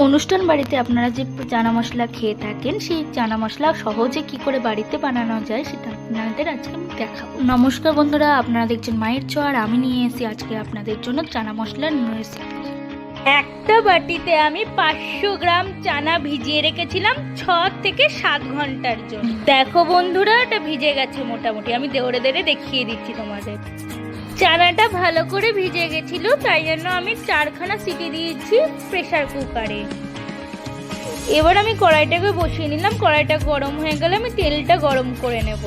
অনুষ্ঠান বাড়িতে আপনারা যে চানা মশলা খেয়ে থাকেন, সেই চানা মশলা সহজে কি করে বাড়িতে বানানো যায় সেটা আপনাদের আজকে আমি দেখাবো। নমস্কার বন্ধুরা, আপনারা দেখছেন মায়ের ছোঁয়া আর আমি নিয়ে এসেছি আজকে আপনাদের জন্য চানা মশলার রেসিপি। একটা বাটিতে আমি 500 গ্রাম চানা ভিজিয়ে রেখেছিলাম 6 থেকে 7 ঘন্টার জন্য। দেখো বন্ধুরা, এটা ভিজে গেছে মোটামুটি। আমি দেড়ে দেড়ে দেখিয়ে দিচ্ছি তোমাদের। চানাটা ভালো করে ভিজে গেছিল, তাই জন্য আমি 4খানা সিটি দিয়েছি প্রেসার কুকারে। এবার আমি কড়াইটাকে বসিয়ে নিলাম। কড়াইটা গরম হয়ে গেলে আমি তেলটা গরম করে নেব।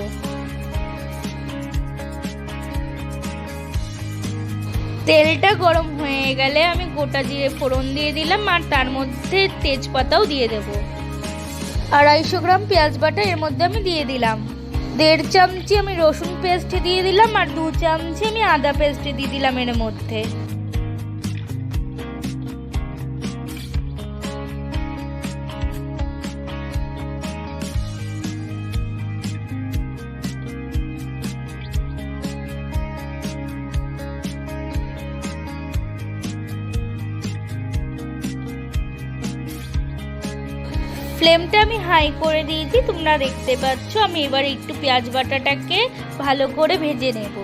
তেলটা গরম হয়ে গেলে আমি গোটা জিরে ফোড়ন দিয়ে দিলাম আর তার মধ্যে তেজপাতাও দিয়ে দেব। 250 গ্রাম পেঁয়াজ বাটা এর মধ্যে আমি দিয়ে দিলাম। 1.5 চামচি আমি রসুন পেস্ট দিয়ে দিলাম আর 2 চামচি আমি আদা পেস্ট দিয়ে দিলাম এর মধ্যে। ফ্লেমটা আমি হাই করে দিয়েছি, তোমরা দেখতে পাচ্ছ। আমি এবার একটু পেঁয়াজ বাটাটাকে ভালো করে ভেজে নেব।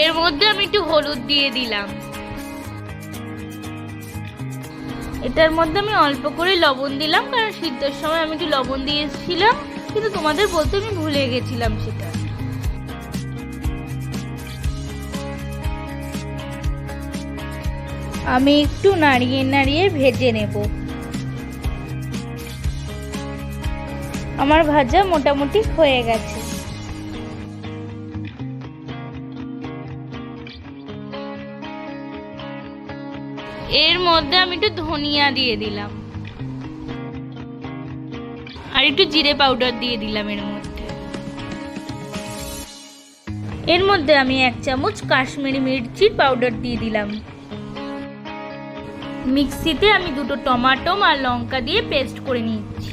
এর মধ্যে আমি একটু হলুদ দিয়ে দিলাম। এটার মধ্যে আমি অল্প করে লবণ দিলাম, কারণ সিদ্ধর সময় আমি একটু লবণ দিয়েছিলাম, কিন্তু তোমাদের বলতে আমি ভুলে গেছিলাম সেটা। আমি একটু নাড়িয়ে নাড়িয়ে ভেজে নেব। আমার ভাজা মোটামুটি হয়ে গেছে। এর মধ্যে আমি একটু ধনিয়া দিয়ে দিলাম আর একটু জিরে পাউডার দিয়ে দিলাম এর মধ্যে। এর মধ্যে আমি 1 চামচ কাশ্মীরি মির্চির পাউডার দিয়ে দিলাম। মিক্সিতে আমি 2টো টমেটো আর লঙ্কা দিয়ে পেস্ট করে নিচ্ছি।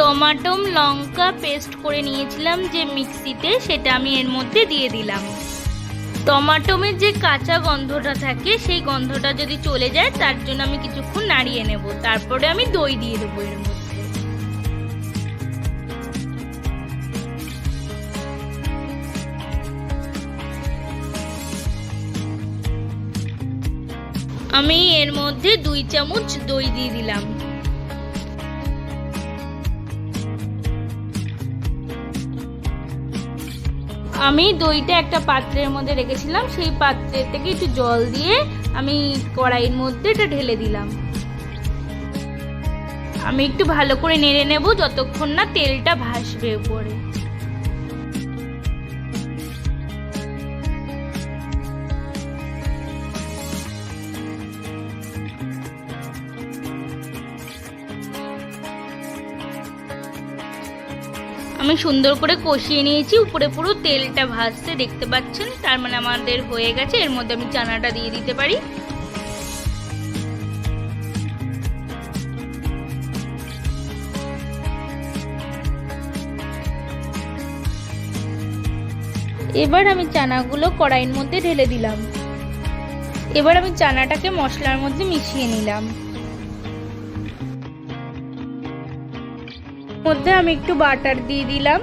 টমেটো লঙ্কা পেস্ট করে নিয়েছিলাম যে মিক্সিতে, সেটা আমি এর মধ্যে দিয়ে দিলাম। টমেটোমের যে কাঁচা গন্ধটা থাকে, সেই গন্ধটা যদি চলে যায় তার জন্য আমি কিছুক্ষণ নাড়িয়ে নেব। তারপরে আমি দই দিয়ে দেবো এর মধ্যে। আমি এর মধ্যে 2 চামচ দই দিয়ে দিলাম। আমি দইটা একটা পাত্রের মধ্যে রেখেছিলাম, সেই পাত্রে থেকে একটু জল দিয়ে আমি কড়াইয়ের মধ্যে এটা ঢেলে দিলাম। আমি একটু ভালো করে নেড়ে নেব যতক্ষণ না তেলটা ভাসবে উপরে। আমি সুন্দর করে কষিয়ে নিয়েছি, উপরে পুরো তেলটা ভাসছে দেখতে পাচ্ছেন। তার মানে আমাদের হয়ে গেছে। এর মধ্যে আমি চানাটা দিয়ে দিতে পারি। এবার আমি চানাগুলো কড়াইয়ের মধ্যে ঢেলে দিলাম। এবার আমি চানাটাকে মশলার মধ্যে মিশিয়ে নিলাম। মধ্যে আমি একটু বাটার দিয়ে দিলাম।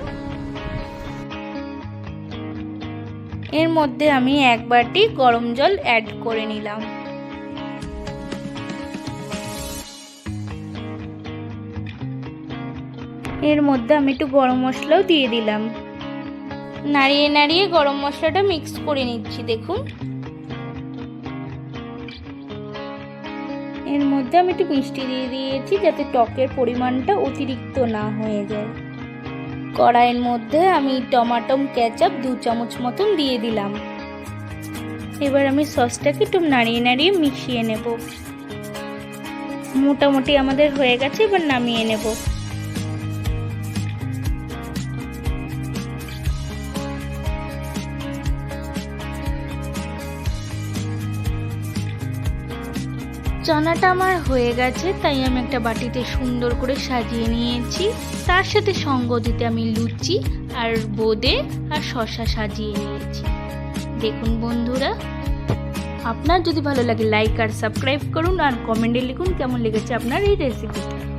এর মধ্যে আমি 1 বাটি গরম জল অ্যাড করে নিলাম। এর মধ্যে আমি একটু গরম মশলাও দিয়ে দিলাম। নাড়িয়ে নাড়িয়ে গরম মশলাটা মিক্স করে নিচ্ছি। দেখুন, এর মধ্যে আমি একটু মিষ্টি দিয়ে দিয়েছি যাতে টকের পরিমাণটা অতিরিক্ত না হয়ে যায়। কড়াইয়ের মধ্যে আমি টমেটো কেচাপ 2 চামচ মতন দিয়ে দিলাম। এবার আমি সসটাকে একটু নাড়িয়ে নাড়িয়ে মিশিয়ে নেব। মোটামুটি আমাদের হয়ে গেছে, এবার নামিয়ে নেব। চানাটা আমার হয়ে গেছে, তাই আমি একটা বাটিতে সুন্দর করে সাজিয়ে নিয়েছি। তার সাথে সঙ্গ দিতে আমি লুচি আর বোঁদে আর শসা সাজিয়ে নিয়েছি। দেখুন বন্ধুরা, আপনার যদি ভালো লাগে লাইক আর সাবস্ক্রাইব করুন আর কমেন্টে লিখুন কেমন লেগেছে আপনার এই রেসিপিটা।